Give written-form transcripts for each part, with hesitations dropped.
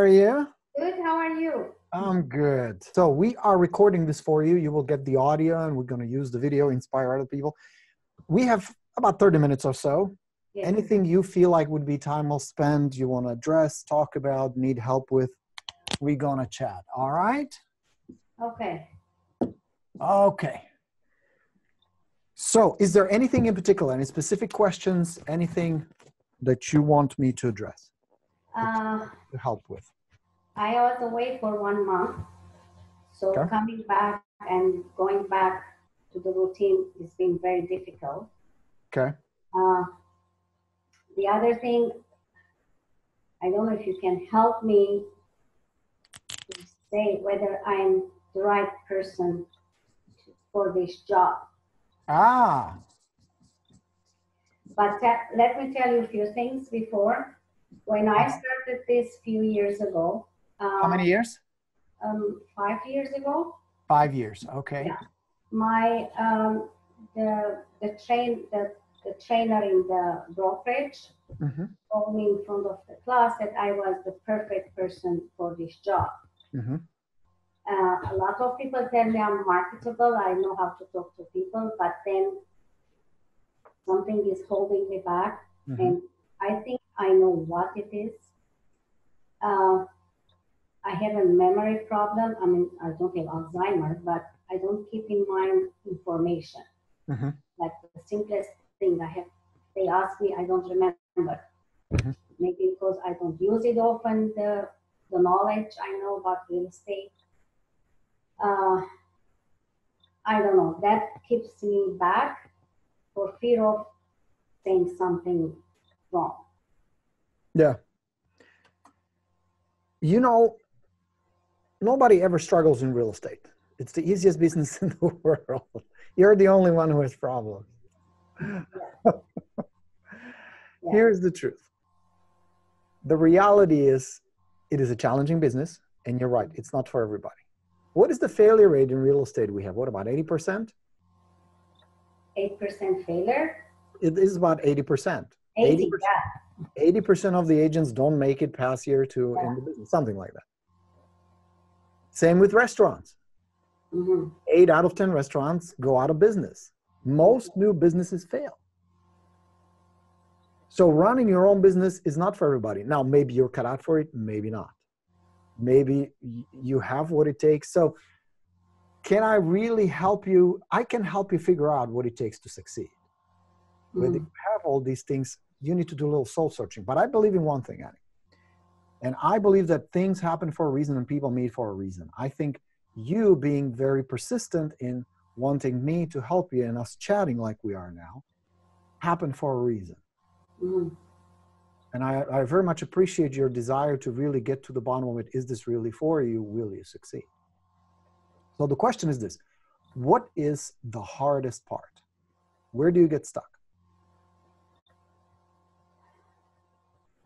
are you? Good, how are you? I'm good. So we are recording this for you. You will get the audio and we're going to use the video, inspire other people. We have about 30 minutes or so. Yes. Anything you feel like would be time well spent, you want to address, talk about, need help with, we're going to chat. All right? Okay. Okay. So is there anything in particular, any specific questions, anything that you want me to address, to help with? I was away for 1 month. So Okay. coming back and going back to the routine has been very difficult. Okay. The other thing, I don't know if you can help me to say whether I'm the right person for this job. Ah. But let me tell you a few things before. When I started this few years ago. How many years? 5 years ago. 5 years. Okay. Yeah. My the trainer in the brokerage told me in front of the class that I was the perfect person for this job. A lot of people tell me I'm marketable. I know how to talk to people, but then something is holding me back, and I think I know what it is. I have a memory problem. I mean, I don't have Alzheimer's, but I don't keep in mind information. Like the simplest thing I have, they ask me, I don't remember. Maybe because I don't use it often, the knowledge I know about real estate. I don't know, that keeps me back for fear of saying something wrong. Yeah. You know, nobody ever struggles in real estate. It's the easiest business in the world. You're the only one who has problems. Yeah. Here's the truth. The reality is, it is a challenging business, and you're right, it's not for everybody. What is the failure rate in real estate we have? What, about 80%? 8% failure? It is about 80%. 80%, 80% of the agents don't make it past year two in the business, something like that. Same with restaurants. 8 out of 10 restaurants go out of business. Most new businesses fail. So running your own business is not for everybody. Now, maybe you're cut out for it, maybe not. Maybe you have what it takes. So can I really help you? I can help you figure out what it takes to succeed. Whether you have all these things, you need to do a little soul searching. But I believe in one thing, Annie. And I believe that things happen for a reason and people meet for a reason. I think you being very persistent in wanting me to help you and us chatting like we are now happened for a reason. And I very much appreciate your desire to really get to the bottom of it. Is this really for you? Will you succeed? So the question is this: what is the hardest part? Where do you get stuck?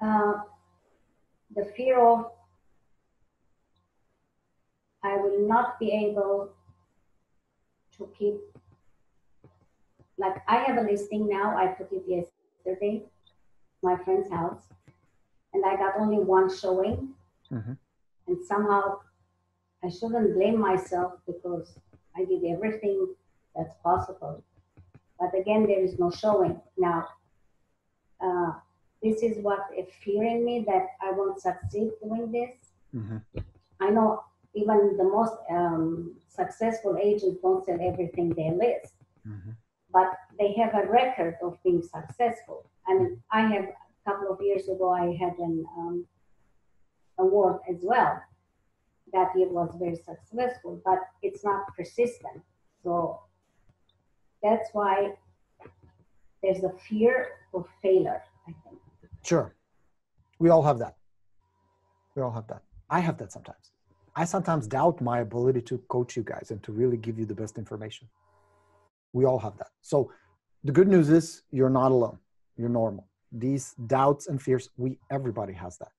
The fear of I will not be able to keep, like I have a listing now, I put it yesterday, my friend's house, and I got only 1 showing. And somehow I shouldn't blame myself because I did everything that's possible. But again, there is no showing. Now, this is what is fearing me, that I won't succeed doing this. I know even the most successful agents don't sell everything they list, but they have a record of being successful. I mean, I have a couple of years ago, I had an award as well. That year was very successful, but it's not persistent. So that's why there's a fear of failure, I think. Sure. We all have that. We all have that. I have that sometimes. I sometimes doubt my ability to coach you guys and to really give you the best information. We all have that. So the good news is you're not alone. You're normal. These doubts and fears, everybody has that.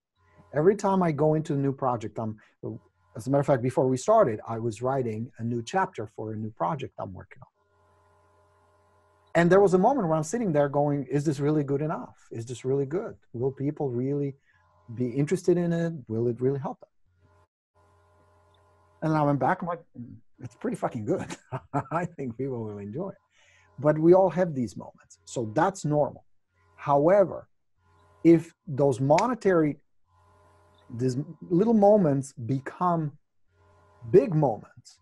Every time I go into a new project, as a matter of fact, before we started, I was writing a new chapter for a new project I'm working on. And there was a moment where I'm sitting there going, is this really good enough? Is this really good? Will people really be interested in it? Will it really help them? And I went back, I'm like, it's pretty fucking good. I think people will enjoy it. But we all have these moments. So that's normal. However, if those these little moments become big moments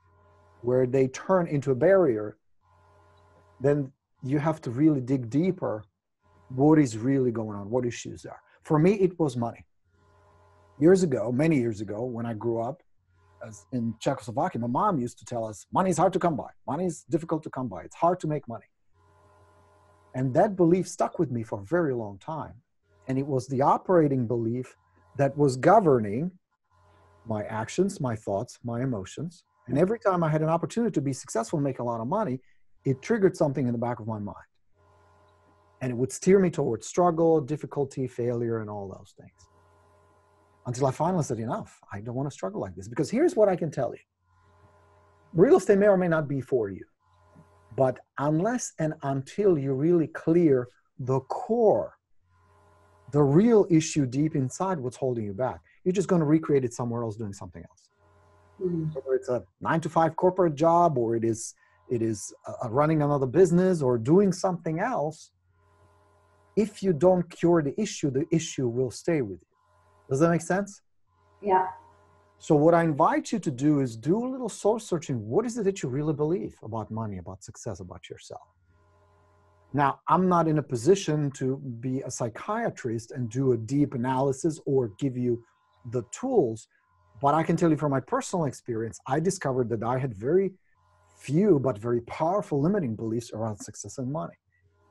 where they turn into a barrier, then you have to really dig deeper. What is really going on? What issues are? For me, it was money. Years ago, many years ago, when I grew up in Czechoslovakia, my mom used to tell us, money is hard to come by. Money is difficult to come by. It's hard to make money. And that belief stuck with me for a very long time. And it was the operating belief that was governing my actions, my thoughts, my emotions. And every time I had an opportunity to be successful and make a lot of money, it triggered something in the back of my mind. And it would steer me towards struggle, difficulty, failure, and all those things. Until I finally said, enough, I don't want to struggle like this. Because here's what I can tell you. Real estate may or may not be for you. But unless and until you really clear the core, the real issue deep inside what's holding you back, you're just going to recreate it somewhere else doing something else. Whether it's a 9-to-5 corporate job, or it is running another business, or doing something else, if you don't cure the issue will stay with you. Does that make sense? Yeah. So what I invite you to do is do a little soul searching. What is it that you really believe about money, about success, about yourself? Now, I'm not in a position to be a psychiatrist and do a deep analysis or give you the tools, but I can tell you from my personal experience, I discovered that I had very few but very powerful limiting beliefs around success and money.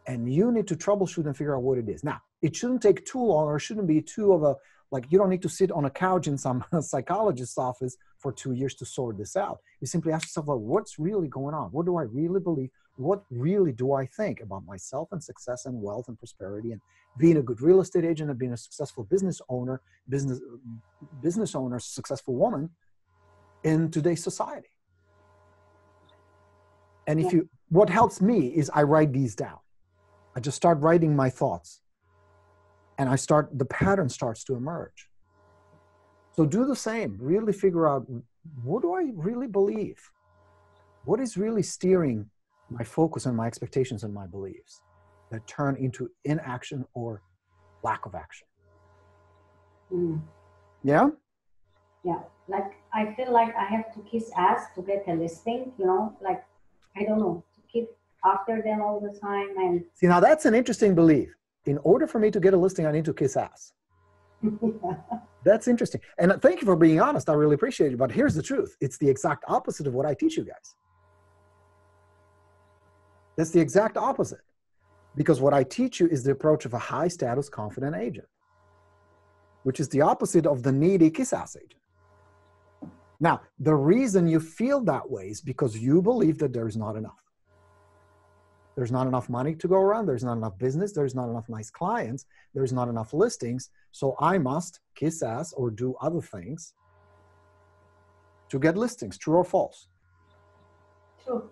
And you need to troubleshoot and figure out what it is. Now, it shouldn't take too long, or shouldn't be too of a, like, you don't need to sit on a couch in some psychologist's office for 2 years to sort this out. You simply ask yourself, well, what's really going on? What do I really believe? What really do I think about myself and success and wealth and prosperity and being a good real estate agent and being a successful business owner, successful woman in today's society? And if you, what helps me is I write these down. I just start writing my thoughts, and the pattern starts to emerge. So do the same. Really figure out, what do I really believe? What is really steering my focus and my expectations and my beliefs that turn into inaction or lack of action? Yeah? Yeah. Like, I feel like I have to kiss ass to get a listing, like, I don't know, to keep after them all the time. And see, now that's an interesting belief. In order for me to get a listing, I need to kiss ass. That's interesting. And thank you for being honest. I really appreciate it. But here's the truth. It's the exact opposite of what I teach you guys. That's the exact opposite. Because what I teach you is the approach of a high status, confident agent, which is the opposite of the needy kiss ass agent. Now, the reason you feel that way is because you believe that there's not enough. There's not enough money to go around. There's not enough business. There's not enough nice clients. There's not enough listings. So I must kiss ass or do other things to get listings, true or false? True.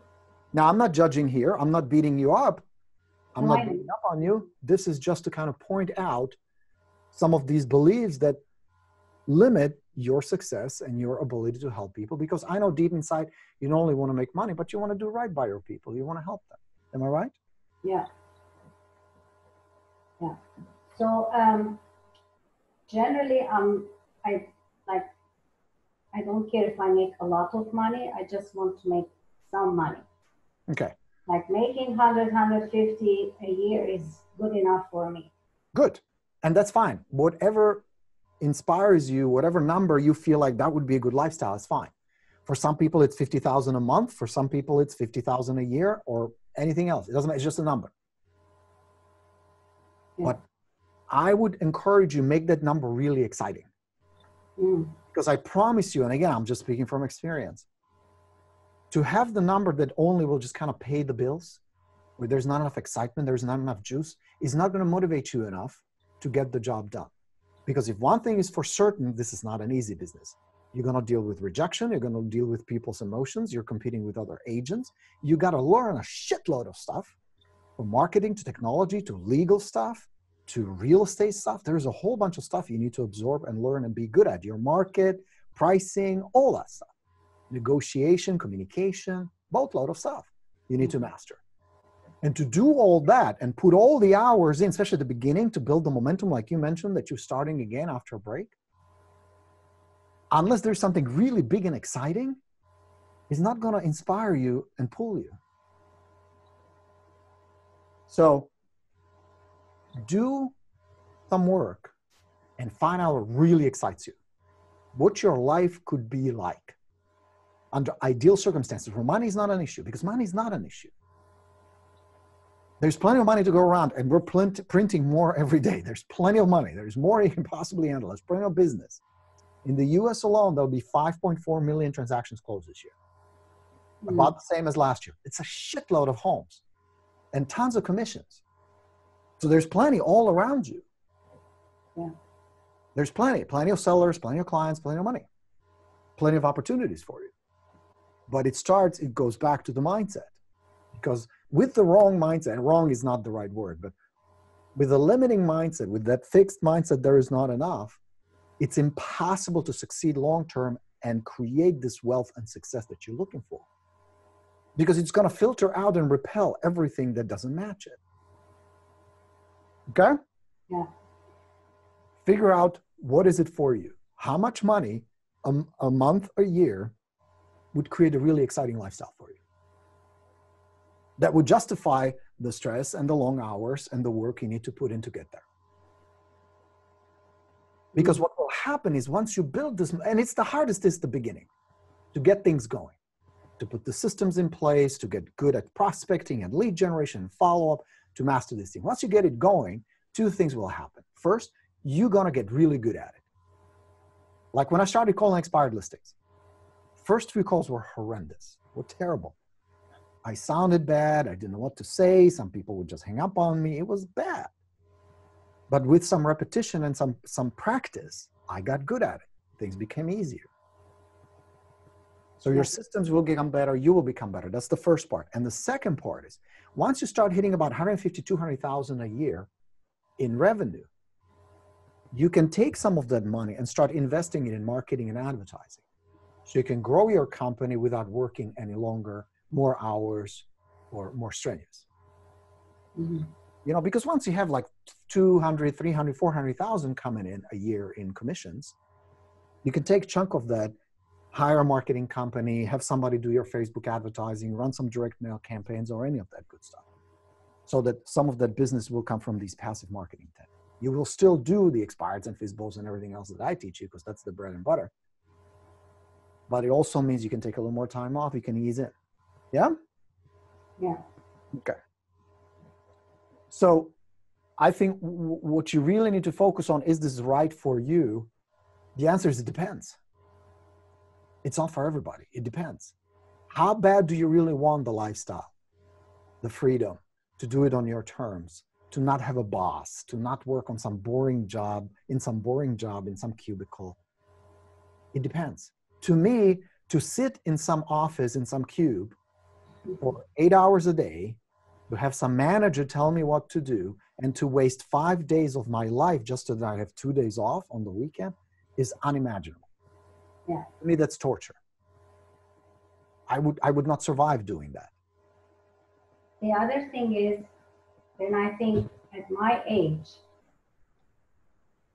Now, I'm not judging here. I'm not beating you up. I'm not beating up on you. This is just to kind of point out some of these beliefs that limit your success and your ability to help people. Because I know deep inside, you not only want to make money, but you want to do right by your people. You want to help them. Am I right? Yeah. Yeah. So generally, I don't care if I make a lot of money. I just want to make some money. Okay. Like making 100, 150 a year is good enough for me. Good. And that's fine. Whatever inspires you, whatever number you feel like that would be a good lifestyle is fine. For some people, it's 50,000 a month. For some people, it's 50,000 a year, or anything else. It doesn't matter. It's just a number. Yeah. But I would encourage you, make that number really exciting. Because I promise you, and again, I'm just speaking from experience, to have the number that only will just kind of pay the bills, where there's not enough excitement, there's not enough juice, is not going to motivate you enough to get the job done. Because if one thing is for certain, this is not an easy business. You're going to deal with rejection. You're going to deal with people's emotions. You're competing with other agents. You got to learn a shitload of stuff, from marketing to technology to legal stuff to real estate stuff. There's a whole bunch of stuff you need to absorb and learn and be good at. Your market, pricing, all that stuff. Negotiation, communication, boatload of stuff you need to master. And to do all that and put all the hours in, especially at the beginning, to build the momentum, like you mentioned, that you're starting again after a break, unless there's something really big and exciting, is not going to inspire you and pull you. So do some work and find out what really excites you, what your life could be like under ideal circumstances where money is not an issue, because money is not an issue. There's plenty of money to go around, and we're printing more every day. There's plenty of money. There's more you can possibly handle. There's plenty of business. In the US alone, there'll be 5.4 million transactions closed this year. About the same as last year. It's a shitload of homes and tons of commissions. So there's plenty all around you. Yeah. There's plenty of sellers, plenty of clients, plenty of money, plenty of opportunities for you. But it goes back to the mindset. Because with the wrong mindset, and wrong is not the right word, but with a limiting mindset, with that fixed mindset, there is not enough, it's impossible to succeed long-term and create this wealth and success that you're looking for. Because it's going to filter out and repel everything that doesn't match it. Okay? Yeah. Figure out, what is it for you? How much money a month, a year would create a really exciting lifestyle for you that would justify the stress and the long hours and the work you need to put in to get there. Because what will happen is, once you build this, and it's the hardest is the beginning, to get things going, to put the systems in place, to get good at prospecting and lead generation and follow-up, to master this thing. Once you get it going, two things will happen. First, you're gonna get really good at it. Like when I started calling expired listings, first few calls were horrendous, were terrible. I sounded bad, I didn't know what to say, some people would just hang up on me, it was bad. But with some repetition and some practice, I got good at it. Things became easier. So your systems will become better, you will become better. That's the first part. And the second part is, once you start hitting about 150, 200,000 a year in revenue, you can take some of that money and start investing it in marketing and advertising. So you can grow your company without working any longer, more hours, or more strenuous. Mm-hmm. You know, because once you have like 200, 300, 400,000 coming in a year in commissions, you can take a chunk of that, hire a marketing company, have somebody do your Facebook advertising, run some direct mail campaigns, or any of that good stuff. So that some of that business will come from these passive marketing techniques. You will still do the expireds and FSBOs and everything else that I teach you, because that's the bread and butter. But it also means you can take a little more time off, you can ease in. Yeah? Yeah. Okay. So I think what you really need to focus on, is this right for you? The answer is, it depends. It's not for everybody. It depends. How bad do you really want the lifestyle, the freedom to do it on your terms, to not have a boss, to not work on some boring job, in some cubicle? It depends. To me, to sit in some office, in some cube for 8 hours a day, to have some manager tell me what to do, and to waste 5 days of my life just so that I have 2 days off on the weekend, is unimaginable. Yeah. To me, that's torture. I would not survive doing that. The other thing is, then I think at my age,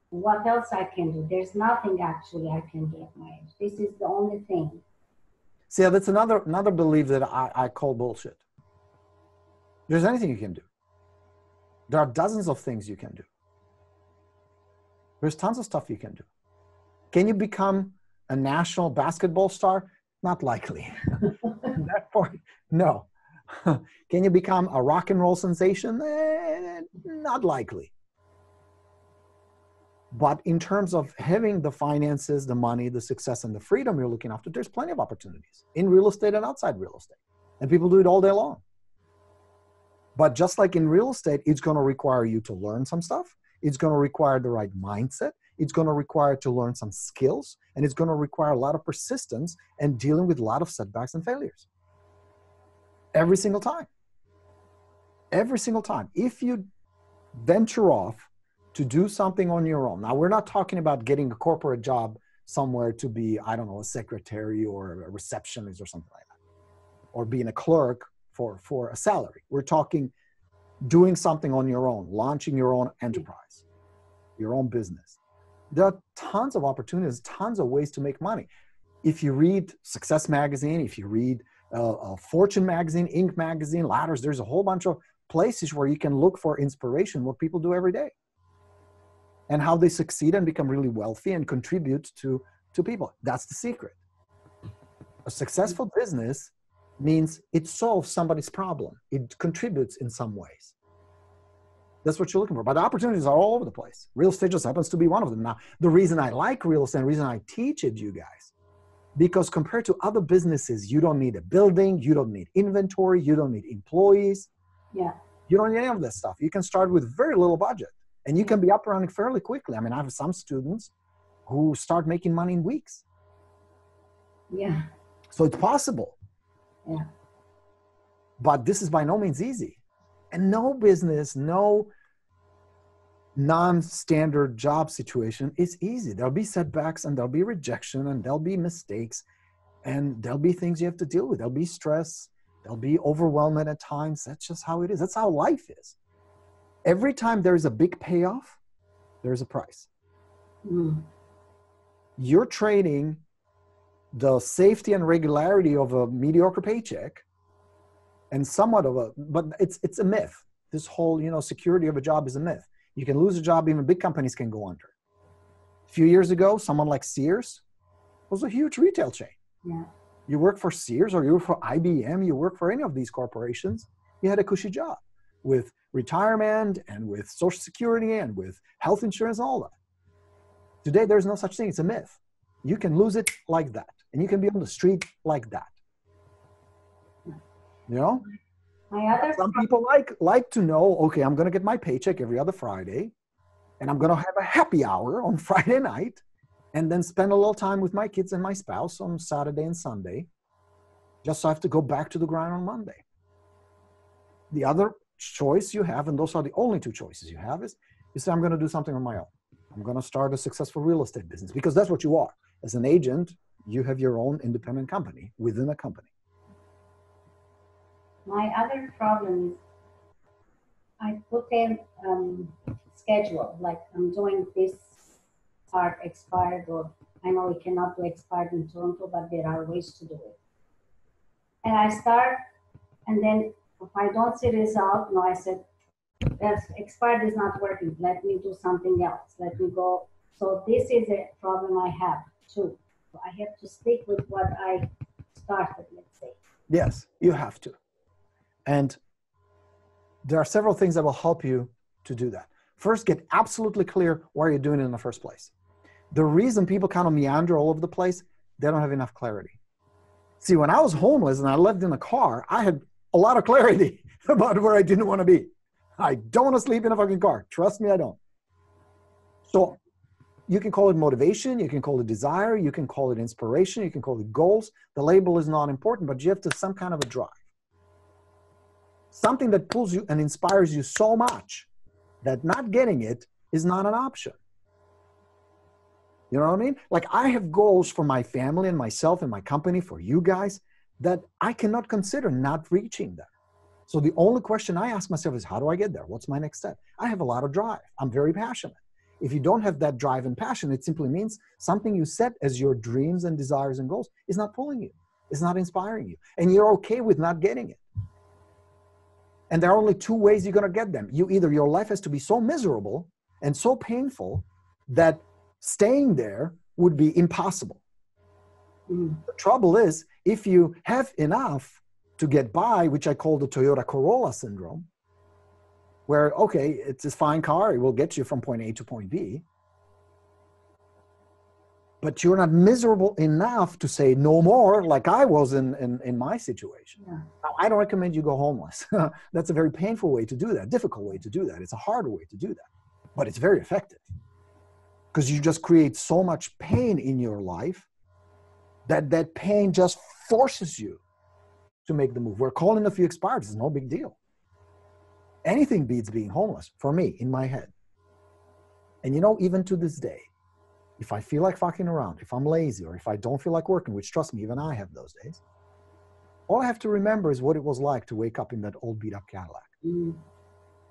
what else I can do? There's nothing actually I can do at my age. This is the only thing. See, that's another belief that I call bullshit. There's anything you can do. There are dozens of things you can do. There's tons of stuff you can do. Can you become a national basketball star? Not likely. That part, no. Can you become a rock and roll sensation? Not likely. But in terms of having the finances, the money, the success, and the freedom you're looking after, there's plenty of opportunities in real estate and outside real estate. And people do it all day long. But just like in real estate, it's going to require you to learn some stuff. It's going to require the right mindset. It's going to require to learn some skills. And it's going to require a lot of persistence and dealing with a lot of setbacks and failures. Every single time. Every single time. If you venture off to do something on your own. Now, we're not talking about getting a corporate job somewhere to be, I don't know, a secretary or a receptionist or something like that, or being a clerk for a salary. We're talking doing something on your own, launching your own enterprise, your own business. There are tons of opportunities, tons of ways to make money. If you read Success Magazine, if you read Fortune Magazine, Inc. Magazine, Ladders, there's a whole bunch of places where you can look for inspiration, what people do every day, and how they succeed and become really wealthy and contribute to people. That's the secret. A successful business means it solves somebody's problem. It contributes in some ways. That's what you're looking for. But the opportunities are all over the place. Real estate just happens to be one of them. Now, the reason I like real estate, the reason I teach it, you guys, because compared to other businesses, you don't need a building, you don't need inventory, you don't need employees. Yeah. You don't need any of this stuff. You can start with very little budget, and you can be up and running fairly quickly. I mean, I have some students who start making money in weeks. Yeah. So it's possible. Yeah. But this is by no means easy. And no business, no non-standard job situation is easy. There'll be setbacks, and there'll be rejection, and there'll be mistakes, and there'll be things you have to deal with. There'll be stress. There'll be overwhelming at times. That's just how it is. That's how life is. Every time there's a big payoff, there's a price. Mm. You're trading the safety and regularity of a mediocre paycheck and somewhat of but it's a myth. This whole, security of a job is a myth. You can lose a job, even big companies can go under. A few years ago, someone like Sears was a huge retail chain. Yeah. You work for Sears or you work for IBM, you work for any of these corporations, you had a cushy job with retirement and with Social Security and with health insurance and all that. Today, there's no such thing. It's a myth. You can lose it like that. And you can be on the street like that. Some people like to know, okay, I'm going to get my paycheck every other Friday, and I'm going to have a happy hour on Friday night, and then spend a little time with my kids and my spouse on Saturday and Sunday, just so I have to go back to the grind on Monday. The other choice you have, and those are the only two choices you have, is you say, I'm going to do something on my own. I'm going to start a successful real estate business, because that's what you are. As an agent, you have your own independent company within a company. My other problem is I put in schedule, like I'm doing this part expired, or I know we cannot do expired in Toronto, but there are ways to do it. And I start, and then if I don't see result, no, I said, that's expired is not working. Let me do something else. Let me go. So this is a problem I have too. So I have to stick with what I started, let's say. Yes, you have to. And there are several things that will help you to do that. First, get absolutely clear why you're doing it in the first place. The reason people kind of meander all over the place, they don't have enough clarity. See, when I was homeless and I lived in a car, I had a lot of clarity about where I didn't want to be. I don't want to sleep in a fucking car. Trust me, I don't. So you can call it motivation, you can call it desire, you can call it inspiration, you can call it goals. The label is not important, but you have to have some kind of a drive. Something that pulls you and inspires you so much that not getting it is not an option. You know what I mean? Like, I have goals for my family and myself and my company, for you guys, that I cannot consider not reaching them. So the only question I ask myself is, how do I get there? What's my next step? I have a lot of drive. I'm very passionate. If you don't have that drive and passion, it simply means something you set as your dreams and desires and goals is not pulling you. It's not inspiring you. And you're okay with not getting it. And there are only two ways you're going to get them. Either your life has to be so miserable and so painful that staying there would be impossible. Mm. The trouble is, if you have enough to get by, which I call the Toyota Corolla syndrome, where, okay, it's a fine car, it will get you from point A to point B, but you're not miserable enough to say no more, like I was in my situation. Yeah. Now, I don't recommend you go homeless. That's a very painful way to do that, difficult way to do that. It's a hard way to do that, but it's very effective, because you just create so much pain in your life that pain just forces you to make the move. We're calling a few expired. It's no big deal. Anything beats being homeless, for me, in my head. And you know, even to this day, if I feel like fucking around, if I'm lazy, or if I don't feel like working, which trust me, even I have those days, all I have to remember is what it was like to wake up in that old beat up Cadillac.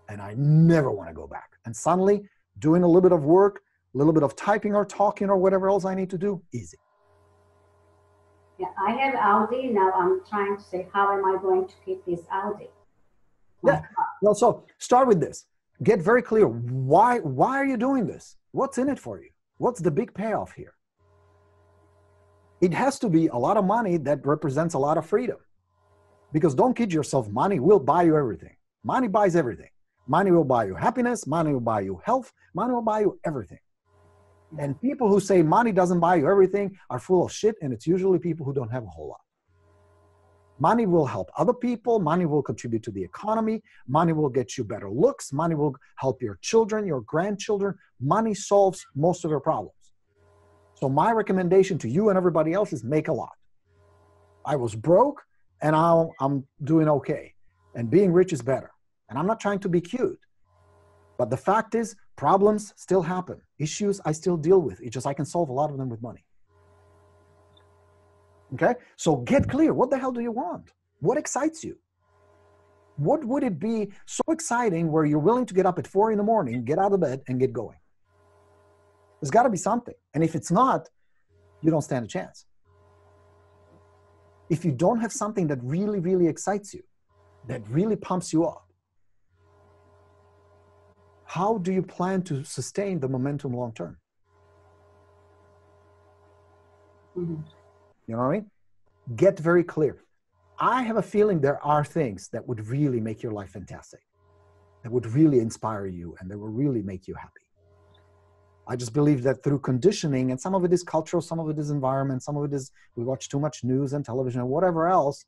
And I never want to go back. And suddenly, doing a little bit of work, a little bit of typing or talking or whatever else I need to do, easy. Yeah, I have Audi. Now I'm trying to say, how am I going to keep this Audi? Yeah. Well, so start with this. Get very clear. Why are you doing this? What's in it for you? What's the big payoff here? It has to be a lot of money that represents a lot of freedom. Because don't kid yourself, money will buy you everything. Money buys everything. Money will buy you happiness. Money will buy you health. Money will buy you everything. And people who say money doesn't buy you everything are full of shit, and it's usually people who don't have a whole lot. Money will help other people. Money will contribute to the economy. Money will get you better looks. Money will help your children, your grandchildren. Money solves most of your problems. So my recommendation to you and everybody else is make a lot. I was broke, and now I'm doing okay. And being rich is better. And I'm not trying to be cute. But the fact is, problems still happen. Issues I still deal with. It's just I can solve a lot of them with money. Okay? So get clear. What the hell do you want? What excites you? What would it be so exciting where you're willing to get up at 4 in the morning, get out of bed, and get going? There's got to be something. And if it's not, you don't stand a chance. If you don't have something that really, really excites you, that really pumps you up, how do you plan to sustain the momentum long term? You know what I mean? Get very clear. I have a feeling there are things that would really make your life fantastic, that would really inspire you, and that will really make you happy. I just believe that through conditioning, and some of it is cultural, some of it is environment, some of it is we watch too much news and television and whatever else,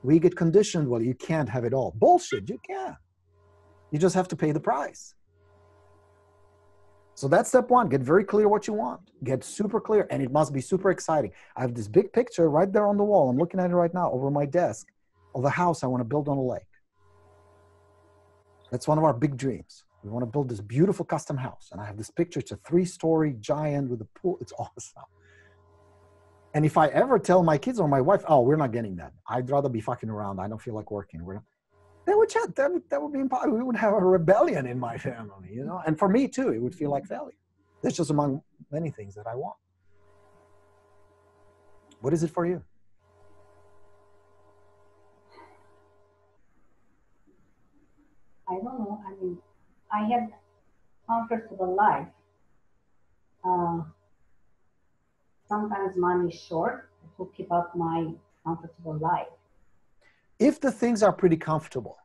we get conditioned, well, you can't have it all. Bullshit, you can. You just have to pay the price. So that's step one. Get very clear what you want. Get super clear, and it must be super exciting. I have this big picture right there on the wall. I'm looking at it right now over my desk of a house I want to build on a lake. That's one of our big dreams. We want to build this beautiful custom house. And I have this picture. It's a 3-story giant with a pool. It's awesome. And if I ever tell my kids or my wife, oh, we're not getting that. I'd rather be fucking around. I don't feel like working. They would chat. That would be impossible. We would have a rebellion in my family, you know? And for me too, it would feel like failure. That's just among many things that I want. What is it for you? I don't know. I mean, I have comfortable life. Sometimes money is short to keep up my comfortable life. If the things are pretty comfortable,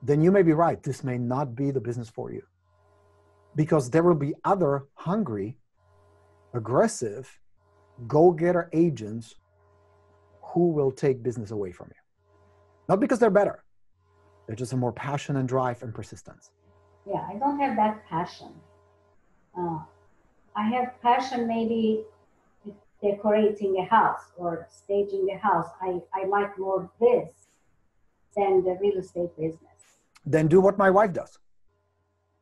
then you may be right. This may not be the business for you. Because there will be other hungry, aggressive, go-getter agents who will take business away from you. Not because they're better. They're just a more passion and drive and persistence. Yeah, I don't have that passion. I have passion maybe decorating a house or staging a house. I like more this than the real estate business. Then do what my wife does.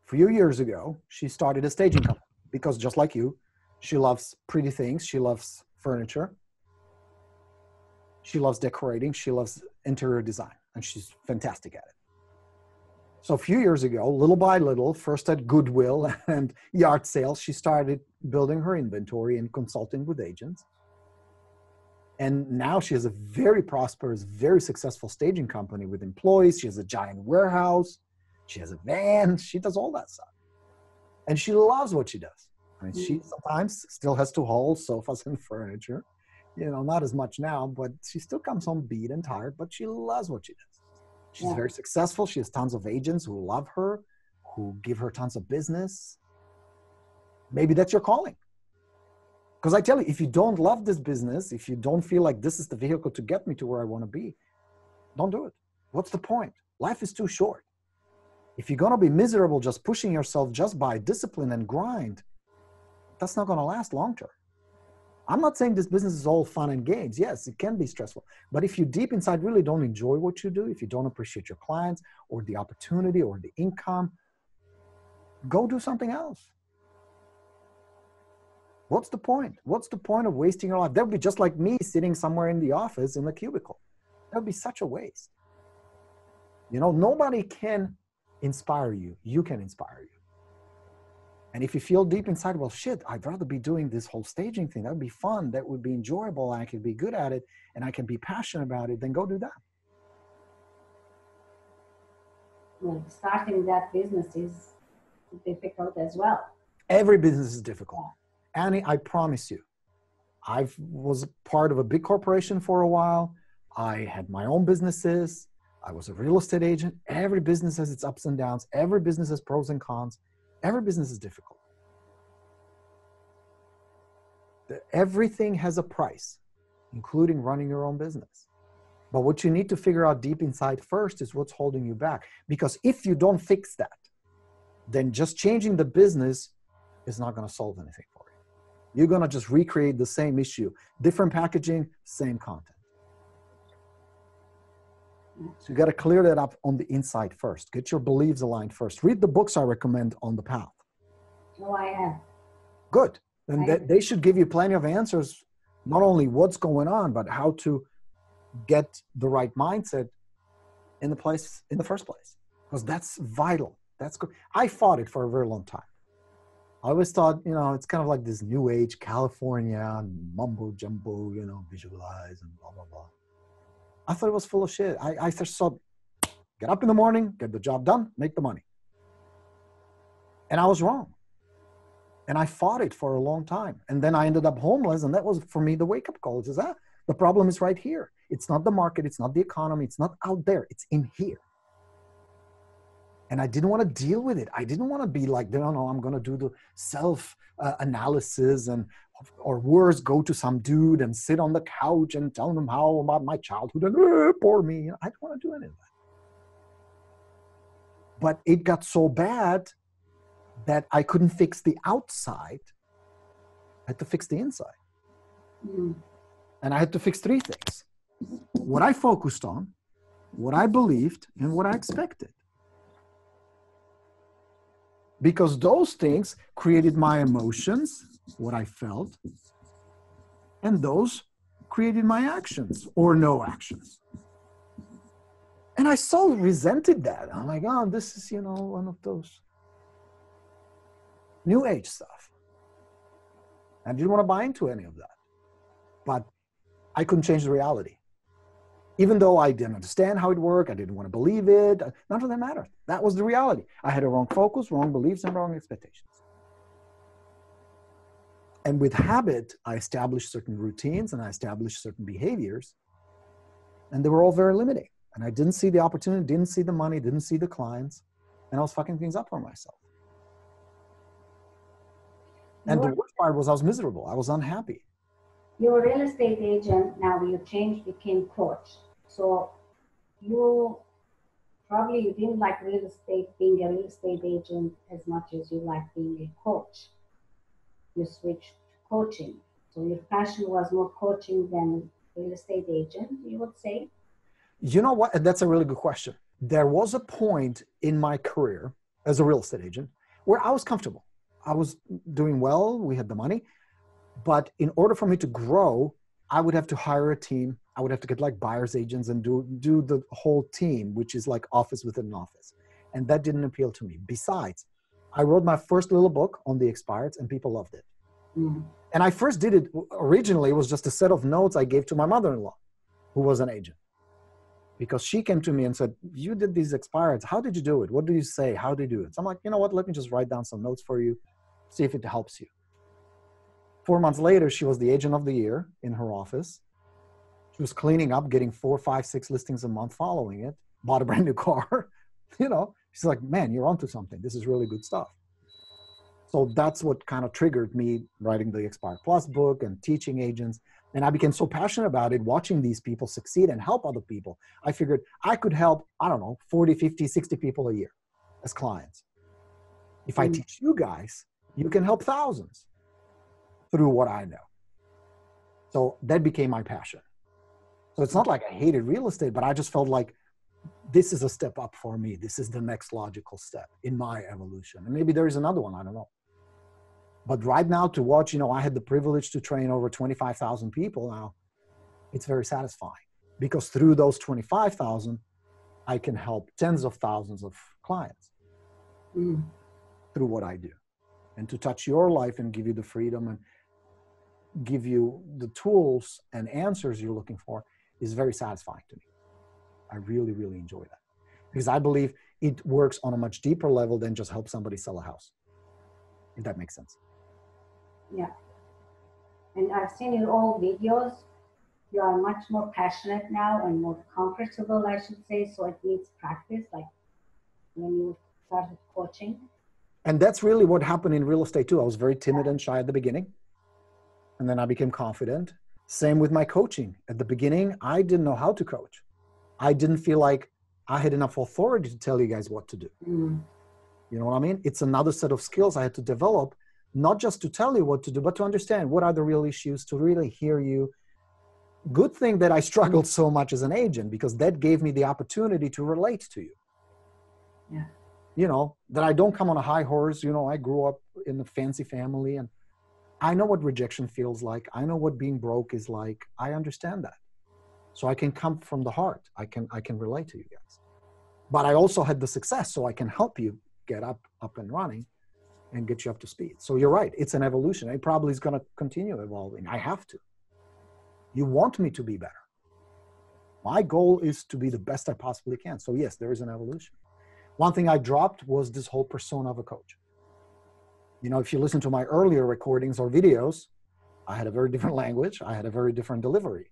A few years ago, she started a staging company because just like you, she loves pretty things. She loves furniture. She loves decorating. She loves interior design, and she's fantastic at it. So a few years ago, little by little, first at Goodwill and yard sales, she started building her inventory and consulting with agents. And now she has a very prosperous, very successful staging company with employees. She has a giant warehouse. She has a van. She does all that stuff. And she loves what she does. I mean, she sometimes still has to haul sofas and furniture. You know, not as much now, but she still comes home beat and tired, but she loves what she does. She's very successful. She has tons of agents who love her, who give her tons of business. Maybe that's your calling. Because I tell you, if you don't love this business, if you don't feel like this is the vehicle to get me to where I want to be, don't do it. What's the point? Life is too short. If you're going to be miserable just pushing yourself just by discipline and grind, that's not going to last long term. I'm not saying this business is all fun and games. Yes, it can be stressful. But if you deep inside really don't enjoy what you do, if you don't appreciate your clients or the opportunity or the income, go do something else. What's the point? What's the point of wasting your life? That would be just like me sitting somewhere in the office in the cubicle. That would be such a waste. You know, nobody can inspire you. You can inspire you. And if you feel deep inside, well, shit, I'd rather be doing this whole staging thing. That would be fun. That would be enjoyable. I could be good at it and I can be passionate about it. Then go do that. Well, starting that business is difficult as well. Every business is difficult. Annie, I promise you, I was part of a big corporation for a while. I had my own businesses. I was a real estate agent. Every business has its ups and downs. Every business has pros and cons. Every business is difficult. Everything has a price, including running your own business. But what you need to figure out deep inside first is what's holding you back. Because if you don't fix that, then just changing the business is not going to solve anything for you. You're going to just recreate the same issue, different packaging, same content. So you got to clear that up on the inside first. Get your beliefs aligned first. Read the books I recommend on the path. Oh, I have. Good. And they should give you plenty of answers, not only what's going on, but how to get the right mindset in the first place. Because that's vital. That's good. I fought it for a very long time. I always thought, you know, it's kind of like this new age California mumbo jumbo, you know, visualize and blah, blah, blah. I thought it was full of shit. I just thought, get up in the morning, get the job done, make the money. And I was wrong. And I fought it for a long time. And then I ended up homeless. And that was, for me, the wake-up call. It says, the problem is right here. It's not the market. It's not the economy. It's not out there. It's in here. And I didn't want to deal with it. I didn't want to be like, no, I'm going to do the self-analysis or worse, go to some dude and sit on the couch and tell him how about my childhood and poor me. I don't want to do any of that. But it got so bad that I couldn't fix the outside. I had to fix the inside. Mm. And I had to fix three things. What I focused on, what I believed, and what I expected. Because those things created my emotions, what I felt, and those created my actions or no actions. And I so resented that. I'm like, oh, this is, you know, one of those new age stuff. I didn't want to buy into any of that. But I couldn't change the reality. Even though I didn't understand how it worked, I didn't want to believe it, none of that mattered. That was the reality. I had a wrong focus, wrong beliefs, and wrong expectations. And with habit, I established certain routines and I established certain behaviors, and they were all very limiting. And I didn't see the opportunity, didn't see the money, didn't see the clients, and I was fucking things up for myself. And the worst part was I was miserable. I was unhappy. You're a real estate agent. Now you changed, became coach. So you didn't like real estate, being a real estate agent as much as you like being a coach. You switched to coaching. So your passion was more coaching than real estate agent, you would say? You know what? That's a really good question. There was a point in my career as a real estate agent where I was comfortable. I was doing well. We had the money. But in order for me to grow, I would have to hire a team. I would have to get like buyer's agents and do the whole team, which is like office within an office. And that didn't appeal to me. Besides, I wrote my first little book on the expireds and people loved it. Mm-hmm. And I first did it, originally it was just a set of notes I gave to my mother-in-law, who was an agent. Because she came to me and said, you did these expireds. How did you do it? What do you say? How do you do it? So I'm like, you know what? Let me just write down some notes for you. See if it helps you. 4 months later, she was the agent of the year in her office. She was cleaning up, getting 4, 5, 6 listings a month following it, bought a brand new car. You know, she's like, man, you're onto something. This is really good stuff. So that's what kind of triggered me writing the Expired Plus book and teaching agents. And I became so passionate about it, watching these people succeed and help other people. I figured I could help, 40, 50, 60 people a year as clients. If I teach you guys, you can help thousands through what I know. So that became my passion. So it's not like I hated real estate, but I just felt like this is a step up for me. This is the next logical step in my evolution. And maybe there is another one, I don't know. But right now to watch, I had the privilege to train over 25,000 people now. It's very satisfying because through those 25,000, I can help tens of thousands of clients through what I do. And to touch your life and give you the freedom and give you the tools and answers you're looking for is very satisfying to me. I really, really enjoy that because I believe it works on a much deeper level than just help somebody sell a house, if that makes sense. Yeah. And I've seen your old videos. You are much more passionate now and more comfortable, I should say. So it needs practice, like when you started coaching. And that's really what happened in real estate too. I was very timid and shy at the beginning. And then I became confident. Same with my coaching. At the beginning, I didn't know how to coach. I didn't feel like I had enough authority to tell you guys what to do. You know what I mean? It's another set of skills I had to develop, not just to tell you what to do, but to understand what are the real issues, to really hear you. Good thing that I struggled so much as an agent because that gave me the opportunity to relate to you. Yeah. That I don't come on a high horse. I grew up in a fancy family and I know what rejection feels like. I know what being broke is like. I understand that. So I can come from the heart. I can relate to you guys. But I also had the success, so I can help you get up and running and get you up to speed. So you're right. It's an evolution. It probably is going to continue evolving. I have to. You want me to be better. My goal is to be the best I possibly can. So yes, there is an evolution. One thing I dropped was this whole persona of a coach. If you listen to my earlier recordings or videos, I had a very different language. I had a very different delivery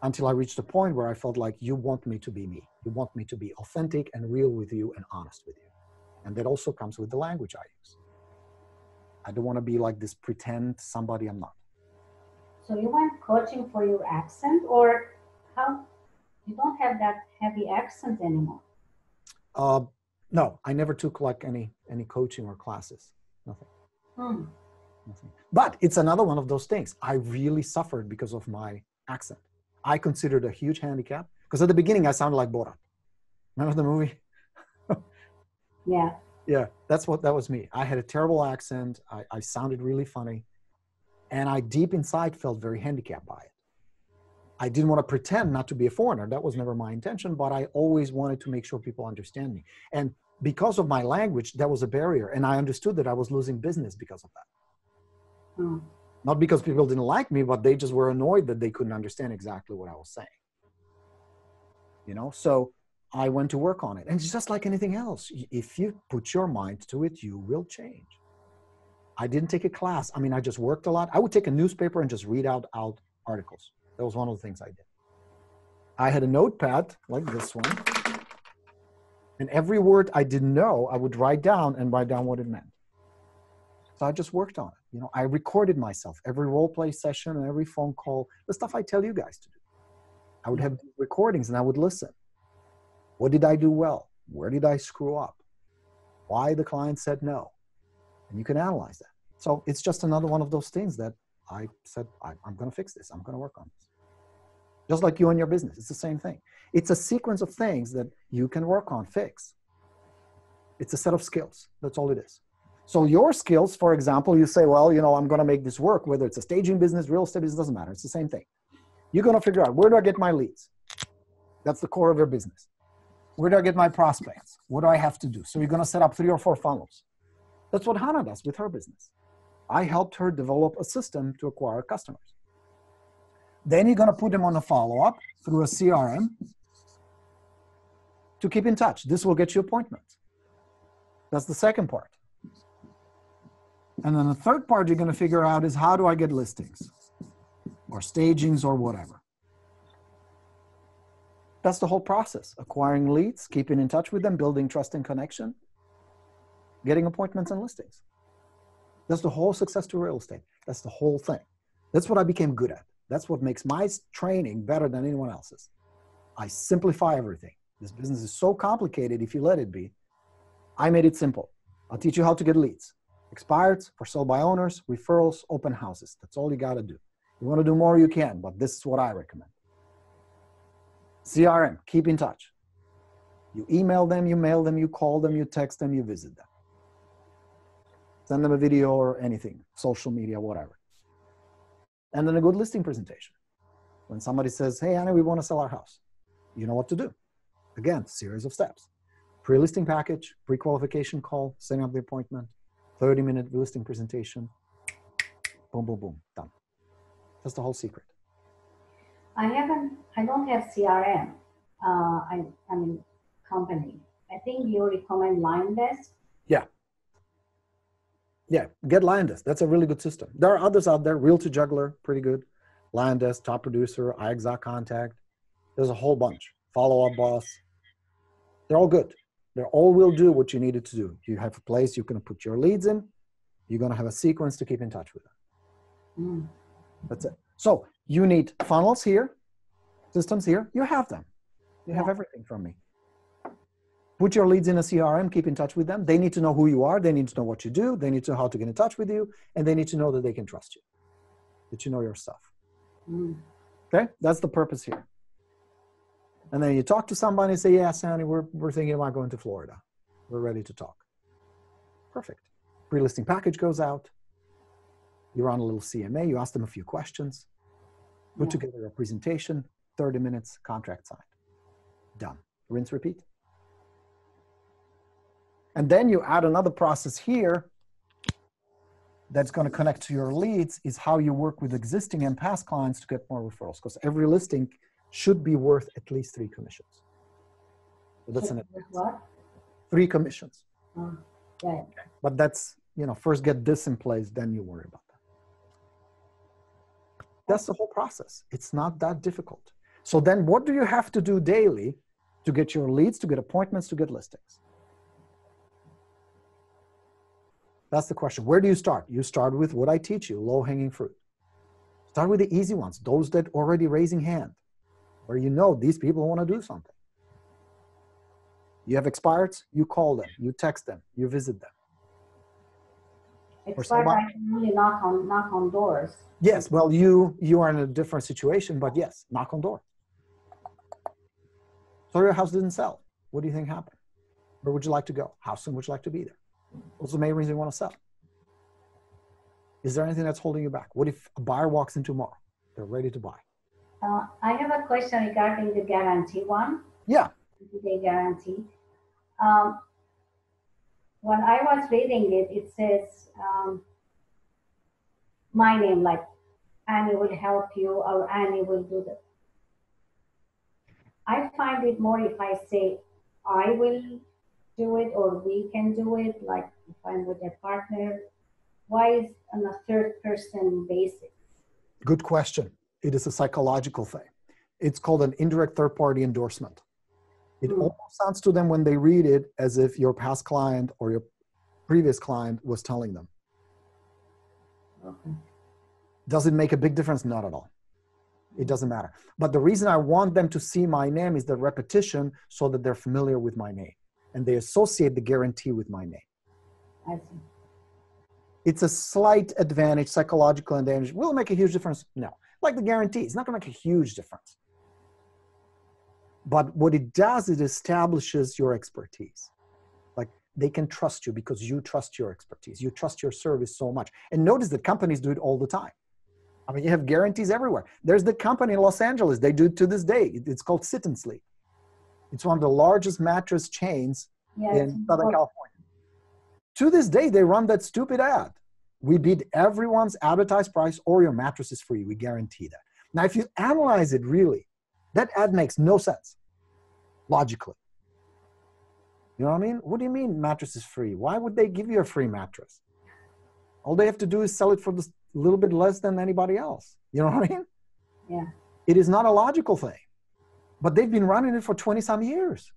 until I reached a point where I felt like you want me to be me. You want me to be authentic and real with you and honest with you. And that also comes with the language I use. I don't want to be like this pretend somebody I'm not. So you went coaching for your accent, or how? You don't have that heavy accent anymore. No, I never took like any coaching or classes. Nothing. Nothing. But it's another one of those things. I really suffered because of my accent. I considered a huge handicap because at the beginning I sounded like Borat. Remember the movie? Yeah. Yeah, that was me. I had a terrible accent. I sounded really funny. And I deep inside felt very handicapped by it. I didn't want to pretend not to be a foreigner. That was never my intention, but I always wanted to make sure people understand me. And because of my language, that was a barrier. And I understood that I was losing business because of that. Not because people didn't like me, but they just were annoyed that they couldn't understand exactly what I was saying. So I went to work on it. And it's just like anything else. If you put your mind to it, you will change. I didn't take a class. I just worked a lot. I would take a newspaper and just read out articles. That was one of the things I did. I had a notepad like this one. And every word I didn't know, I would write down what it meant. So I just worked on it. I recorded myself, every role play session and every phone call, the stuff I tell you guys to do. I would have recordings and I would listen. What did I do well? Where did I screw up? Why the client said no? And you can analyze that. So it's just another one of those things that I said, I'm going to fix this. I'm going to work on this. Just like you and your business. It's the same thing. It's a sequence of things that you can work on, fix. It's a set of skills. That's all it is. So your skills, for example, you say, well, I'm going to make this work, whether it's a staging business, real estate business, doesn't matter. It's the same thing. You're going to figure out, where do I get my leads? That's the core of your business. Where do I get my prospects? What do I have to do? So you're going to set up 3 or 4 funnels. That's what Hannah does with her business. I helped her develop a system to acquire customers. Then you're going to put them on a follow-up through a CRM to keep in touch. This will get you appointments. That's the second part. And then the third part you're going to figure out is, how do I get listings or stagings or whatever? That's the whole process. Acquiring leads, keeping in touch with them, building trust and connection, getting appointments and listings. That's the whole success to real estate. That's the whole thing. That's what I became good at. That's what makes my training better than anyone else's. I simplify everything. This business is so complicated if you let it be. I made it simple. I'll teach you how to get leads. Expireds, for sale by owners, referrals, open houses. That's all you got to do. You want to do more, you can, but this is what I recommend. CRM, keep in touch. You email them, you mail them, you call them, you text them, you visit them. Send them a video or anything, social media, whatever. And then a good listing presentation. When somebody says, hey, Annie, we want to sell our house, you know what to do. Again, series of steps. Pre-listing package, pre-qualification call, setting up the appointment, 30-minute listing presentation, boom, boom, boom, done. That's the whole secret. I don't have CRM, I mean, company. I think you recommend LionDesk. Yeah. Yeah, get LionDesk. That's a really good system. There are others out there. Realty Juggler, pretty good. LionDesk, Top Producer, iExact Contact. There's a whole bunch. Follow Up Boss. They're all good. They all will do what you needed to do. You have a place you're going to put your leads in. You're going to have a sequence to keep in touch with them. That's it. So you need funnels here, systems here. You have them. You have everything from me. Put your leads in a CRM, keep in touch with them. They need to know who you are. They need to know what you do. They need to know how to get in touch with you. And they need to know that they can trust you, that you know your stuff. Okay? That's the purpose here. And then you talk to somebody and say, yeah, Sandy, we're thinking about going to Florida. We're ready to talk. Perfect. Pre-listing package goes out. You run a little CMA. You ask them a few questions. Put together a presentation. 30 minutes, contract signed. Done. Rinse, repeat. And then you add another process here that's going to connect to your leads is how you work with existing and past clients to get more referrals, because every listing should be worth at least 3 commissions. So that's what? 3 commissions. Yeah. But that's, first get this in place, then you worry about that. That's the whole process. It's not that difficult. So then what do you have to do daily to get your leads, to get appointments, to get listings? That's the question. Where do you start? You start with what I teach you, low-hanging fruit. Start with the easy ones, those that already raising hand, where you know these people want to do something. You have expireds, you call them, you text them, you visit them. Expired, I can really knock on doors. Yes, well, you are in a different situation, but yes, knock on door. So your house didn't sell. What do you think happened? Where would you like to go? How soon would you like to be there? What's the main reason you want to sell? Is there anything that's holding you back? What if a buyer walks in tomorrow? They're ready to buy. I have a question regarding the guarantee one. Yeah. The guarantee. When I was reading it, it says my name, like Annie will help you or Annie will do that. I find it more if I say I will do it or we can do it, like if I'm with a partner. Why is on a third person basis? Good question. It is a psychological thing. It's called an indirect third party endorsement. It almost sounds to them when they read it as if your past client or your previous client was telling them. Okay. Does it make a big difference? Not at all. It doesn't matter. But the reason I want them to see my name is the repetition so that they're familiar with my name. And they associate the guarantee with my name. I see. It's a slight advantage, psychological advantage. Will it make a huge difference? No. Like the guarantee, it's not going to make a huge difference. But what it does, it establishes your expertise. Like they can trust you because you trust your expertise. You trust your service so much. And notice that companies do it all the time. I mean, you have guarantees everywhere. There's the company in Los Angeles. They do it to this day. It's called Sit and Sleep. It's one of the largest mattress chains in Southern California. To this day, they run that stupid ad. We beat everyone's advertised price or your mattress is free. We guarantee that. Now, if you analyze it really, that ad makes no sense logically. You know what I mean? What do you mean mattress is free? Why would they give you a free mattress? All they have to do is sell it for a little bit less than anybody else. You know what I mean? Yeah. It is not a logical thing. But they've been running it for 20-some years.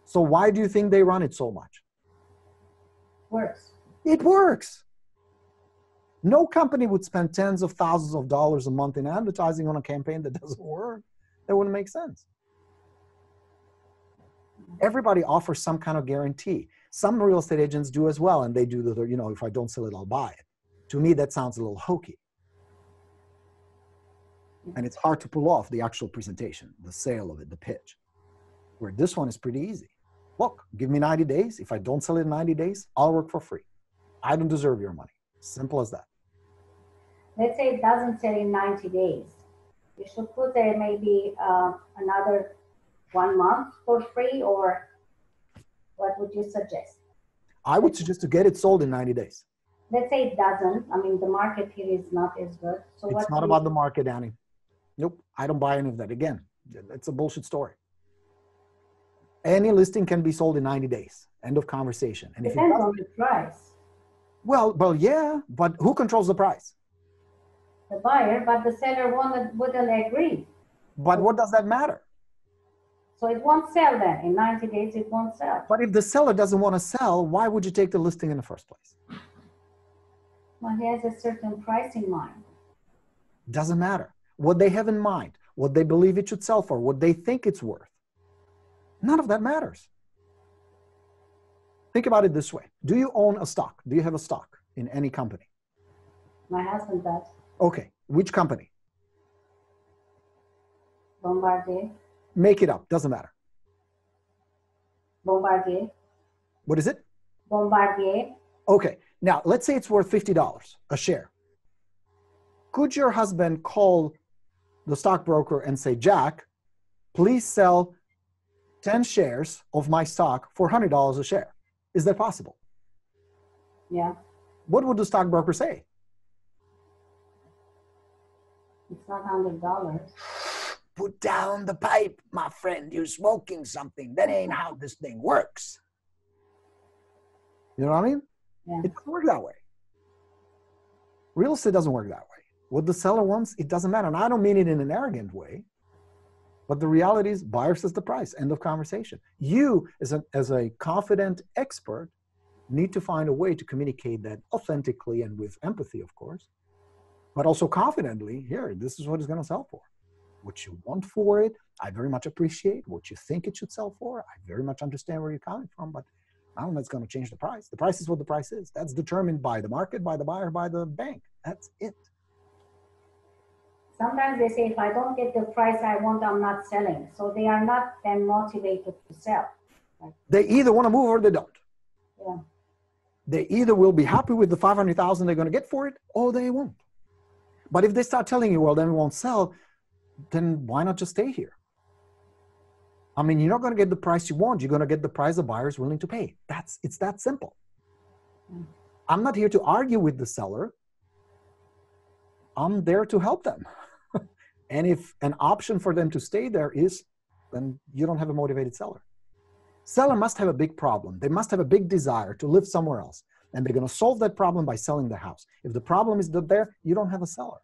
So why do you think they run it so much? Works. It works. No company would spend tens of thousands of dollars a month in advertising on a campaign that doesn't work. That wouldn't make sense. Everybody offers some kind of guarantee. Some real estate agents do as well, and they do the, if I don't sell it, I'll buy it. To me, that sounds a little hokey. And it's hard to pull off the actual presentation, the sale of it, the pitch. Where this one is pretty easy. Look, give me 90 days. If I don't sell it in 90 days, I'll work for free. I don't deserve your money. Simple as that. Let's say it doesn't sell in 90 days. You should put there maybe another 1 month for free, or what would you suggest? I would suggest to get it sold in 90 days. Let's say it doesn't. I mean, the market here is not as good. So it's not about the market, Annie. Nope, I don't buy any of that. Again, it's a bullshit story. Any listing can be sold in 90 days. End of conversation. And depends on the price. Well, yeah, but who controls the price? The buyer, but the seller wouldn't agree. But what does that matter? So it won't sell then. In 90 days, it won't sell. But if the seller doesn't want to sell, why would you take the listing in the first place? Well, he has a certain price in mind. Doesn't matter. What they have in mind, what they believe it should sell for, what they think it's worth. None of that matters. Think about it this way. Do you own a stock? Do you have a stock in any company? My husband does. Okay. Which company? Bombardier. Make it up. Doesn't matter. Bombardier. What is it? Bombardier. Okay. Now, let's say it's worth $50 a share. Could your husband call the stockbroker and say, Jack, please sell 10 shares of my stock for $100 a share? Is that possible? Yeah. What would the stockbroker say? It's not $100. Put down the pipe, my friend. You're smoking something. That ain't how this thing works. You know what I mean? Yeah. It doesn't work that way. Real estate doesn't work that way. What the seller wants, it doesn't matter. And I don't mean it in an arrogant way, but the reality is buyer sets the price. End of conversation. You, as a confident expert, need to find a way to communicate that authentically and with empathy, of course, but also confidently. Here, this is what it's going to sell for. What you want for it, I very much appreciate. What you think it should sell for, I very much understand where you're coming from, but I don't know that's going to change the price. The price is what the price is. That's determined by the market, by the buyer, by the bank. That's it. Sometimes they say, if I don't get the price I want, I'm not selling. So they are not then motivated to sell. They either want to move or they don't. Yeah. They either will be happy with the $500,000 they're going to get for it, or they won't. But if they start telling you, well, then we won't sell, then why not just stay here? I mean, you're not going to get the price you want. You're going to get the price the buyer is willing to pay. It's that simple. I'm not here to argue with the seller. I'm there to help them. And if an option for them to stay there is, then you don't have a motivated seller. Seller must have a big problem. They must have a big desire to live somewhere else. And they're going to solve that problem by selling the house. If the problem is there, you don't have a seller.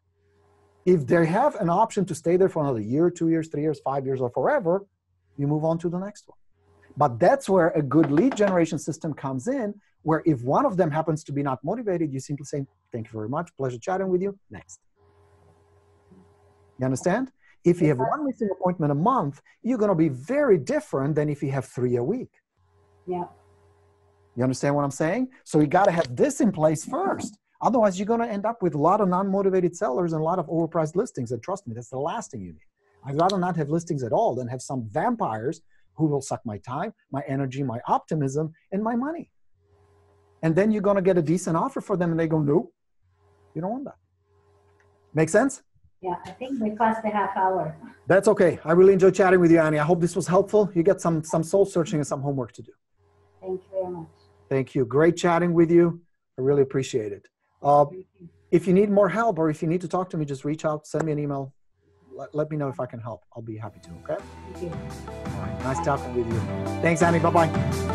If they have an option to stay there for another year, 2 years, 3 years, 5 years, or forever, you move on to the next one. But that's where a good lead generation system comes in, where if one of them happens to be not motivated, you simply say, thank you very much, pleasure chatting with you, next. You understand? If you have one missing appointment a month, you're going to be very different than if you have 3 a week. Yeah. You understand what I'm saying? So you got to have this in place first. Otherwise, you're going to end up with a lot of non-motivated sellers and a lot of overpriced listings. And trust me, that's the last thing you need. I'd rather not have listings at all than have some vampires who will suck my time, my energy, my optimism, and my money. And then you're going to get a decent offer for them and they go, no, you don't want that. Make sense? Yeah, I think we passed the half hour. That's okay. I really enjoyed chatting with you, Annie. I hope this was helpful. You get some soul searching and some homework to do. Thank you very much. Thank you. Great chatting with you. I really appreciate it. If you need more help or if you need to talk to me, just reach out, send me an email. Let me know if I can help. I'll be happy to, okay? Thank you. All right. Nice talking with you. Thanks, Annie. Bye-bye.